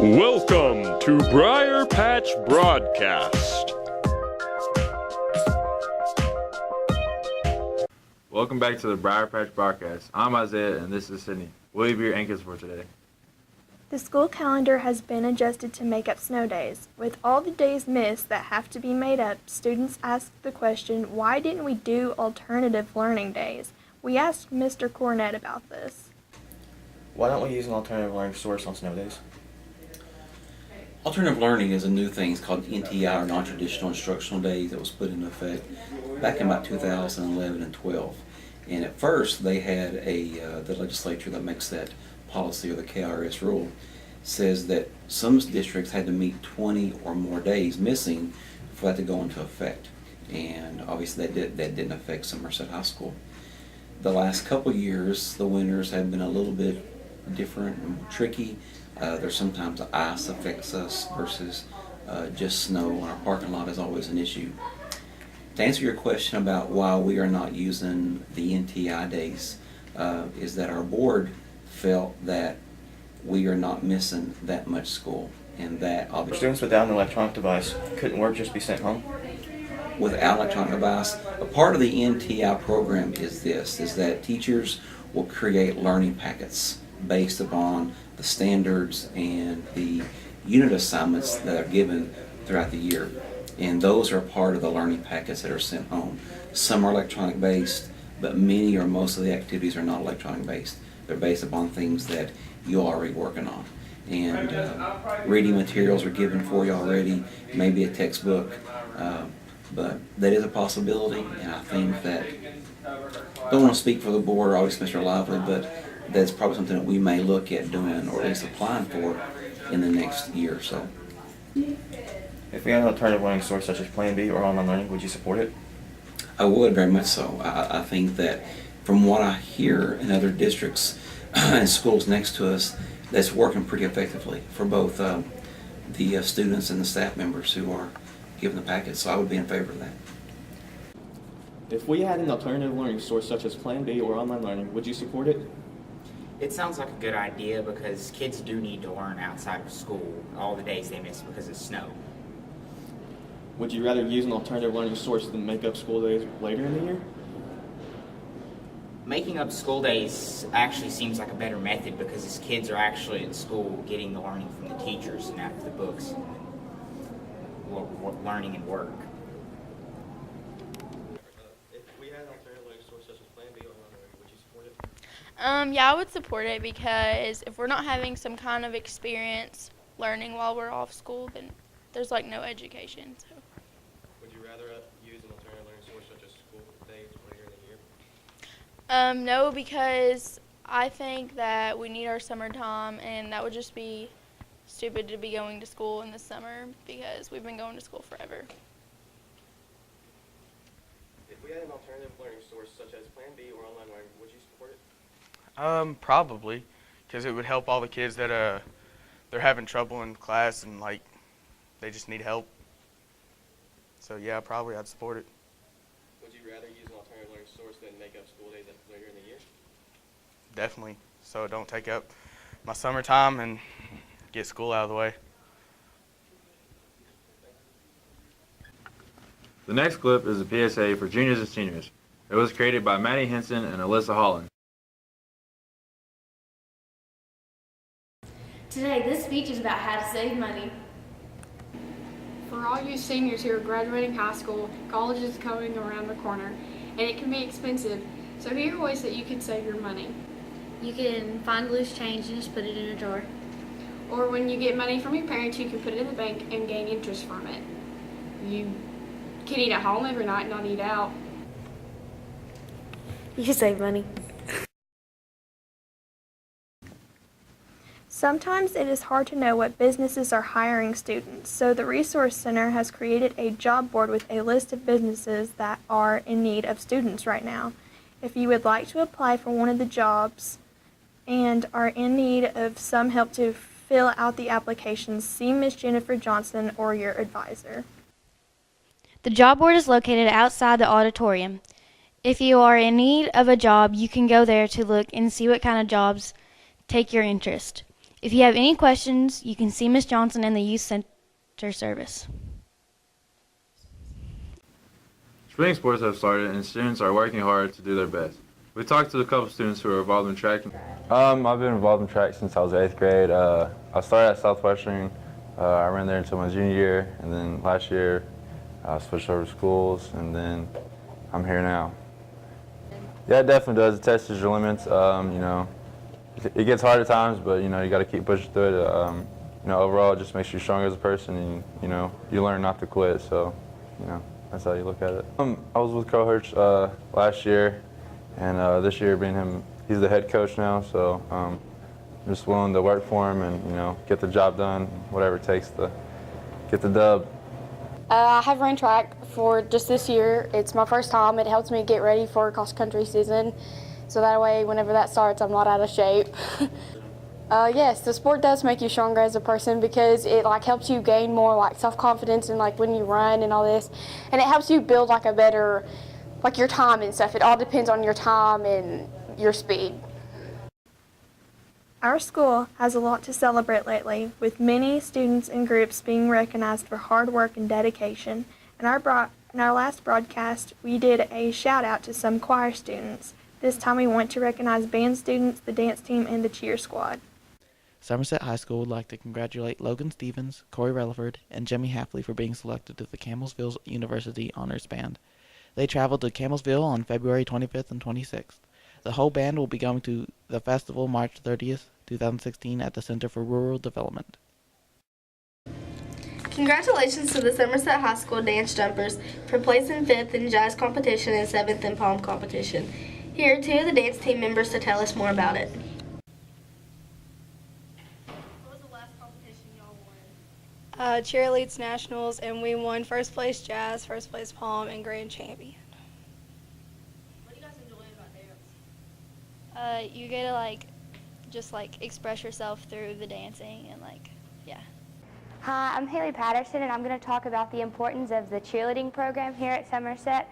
Welcome to Briar Patch Broadcast. Welcome back to the Briar Patch Broadcast. I'm Isaiah and this is Sydney. We'll be your anchors for today. The school calendar has been adjusted to make up snow days. With all the days missed that have to be made up, students ask the question, why didn't we do alternative learning days? We asked Mr. Cornett about this. Why don't we use an alternative learning source on snow days? Alternative learning is a new thing. It's called NTI, or Non-Traditional Instructional Days, that was put into effect back in about 2011 and 12. And at first, they had the legislature that makes that policy, or the KRS rule, says that some districts had to meet 20 or more days missing for that to go into effect. And obviously that didn't affect Somerset High School. The last couple years, the winters have been a little bit different and tricky. There's sometimes ice affects us versus just snow, and our parking lot is always an issue. To answer your question about why we are not using the NTI days, is that our board felt that we are not missing that much school, and that obviously Students without an electronic device, couldn't work just be sent home? without electronic device, a part of the NTI program is that teachers will create learning packets based upon the standards and the unit assignments that are given throughout the year. And those are part of the learning packets that are sent home. Some are electronic based, but many or most of the activities are not electronic based. They're based upon things that you're already working on. And reading materials are given for you already, maybe a textbook, but that is a possibility, and I think that, don't want to speak for the board or always Mr. Lively, but that's probably something that we may look at doing, or at least applying for in the next year or so. If we had an alternative learning source such as Plan B or online learning, would you support it? I would, very much so. I think that from what I hear in other districts and schools next to us, that's working pretty effectively for both the students and the staff members who are given the packets, so I would be in favor of that. If we had an alternative learning source such as Plan B or online learning, would you support it? It sounds like a good idea because kids do need to learn outside of school all the days they miss because of snow. Would you rather use an alternative learning source than make up school days later in the year? Making up school days actually seems like a better method because as kids are actually at school getting the learning from the teachers and out of the books, and learning and work. If we had an alternative learning source such as Plan B or online learning, would you support it? Yeah, I would support it because if we're not having some kind of experience learning while we're off school, then there's like no education. So. Would you rather use an alternative learning source such as school days later in the year? No, because I think that we need our summertime, and that would just be stupid to be going to school in the summer because we've been going to school forever. If we had an alternative learning source such as Plan B or online learning, would you support it? Probably, because it would help all the kids that they're having trouble in class and like they just need help. So yeah, probably I'd support it. Would you rather use an alternative learning source than make up school days later in the year? Definitely, so it don't take up my summertime and get school out of the way. The next clip is a PSA for juniors and seniors. It was created by Maddie Henson and Alyssa Holland. Today, this speech is about how to save money. For all you seniors who are graduating high school, college is coming around the corner, and it can be expensive. So here are ways that you can save your money. You can find loose change and just put it in a drawer. Or when you get money from your parents, you can put it in the bank and gain interest from it. You can eat at home every night, not eat out. You can save money. Sometimes it is hard to know what businesses are hiring students, so the Resource Center has created a job board with a list of businesses that are in need of students right now. If you would like to apply for one of the jobs and are in need of some help to fill out the applications, see Ms. Jennifer Johnson or your advisor. The job board is located outside the auditorium. If you are in need of a job, you can go there to look and see what kind of jobs take your interest. If you have any questions, you can see Ms. Johnson in the Youth Center service. Spring sports have started and students are working hard to do their best. We talked to a couple students who are involved in track. I've been involved in track since I was 8th grade. I started at Southwestern. I ran there until my junior year, and then last year I switched over to schools, and then I'm here now. Yeah, it definitely does. It tests your limits. It gets hard at times, but you got to keep pushing through it. Overall, it just makes you stronger as a person, and you learn not to quit. So, that's how you look at it. I was with Coach Hirsch last year, and this year being him, he's the head coach now. So, I'm just willing to work for him and get the job done, whatever it takes to get the dub. I have run track for just this year. It's my first time. It helps me get ready for cross-country season, so that way whenever that starts I'm not out of shape. Yes, the sport does make you stronger as a person because it helps you gain more self-confidence and when you run and all this, and it helps you build a better your time and stuff. It all depends on your time and your speed. Our school has a lot to celebrate lately, with many students and groups being recognized for hard work and dedication. In our last broadcast, we did a shout-out to some choir students. This time we want to recognize band students, the dance team, and the cheer squad. Somerset High School would like to congratulate Logan Stevens, Corey Relaford, and Jimmy Hapley for being selected to the Campbellsville University Honors Band. They traveled to Campbellsville on February 25th and 26th. The whole band will be going to the festival March 30th, 2016 at the Center for Rural Development. Congratulations to the Somerset High School Dance Jumpers for placing 5th in jazz competition and 7th in pom competition. Here are 2 of the dance team members to tell us more about it. What was the last competition y'all won? Cheerleads Nationals, and we won first place jazz, first place pom, and grand champion. What do you guys enjoy about dance? You get to just express yourself through the dancing and yeah. Hi, I'm Haley Patterson, and I'm going to talk about the importance of the cheerleading program here at Somerset.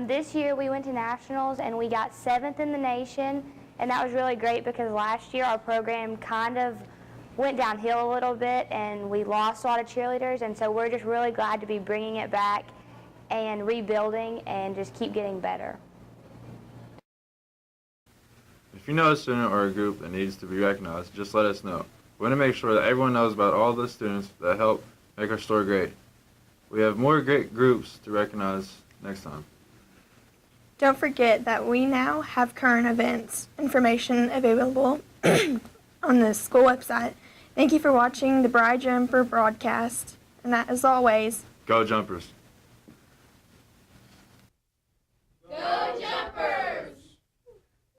This year we went to nationals and we got 7th in the nation, and that was really great because last year our program kind of went downhill a little bit and we lost a lot of cheerleaders, and so we're just really glad to be bringing it back and rebuilding and just keep getting better. If you know a student or a group that needs to be recognized, just let us know. We want to make sure that everyone knows about all the students that help make our store great. We have more great groups to recognize next time. Don't forget that we now have current events information available on the school website. Thank you for watching the Briar Jumper broadcast, and that, as always, Go Jumpers!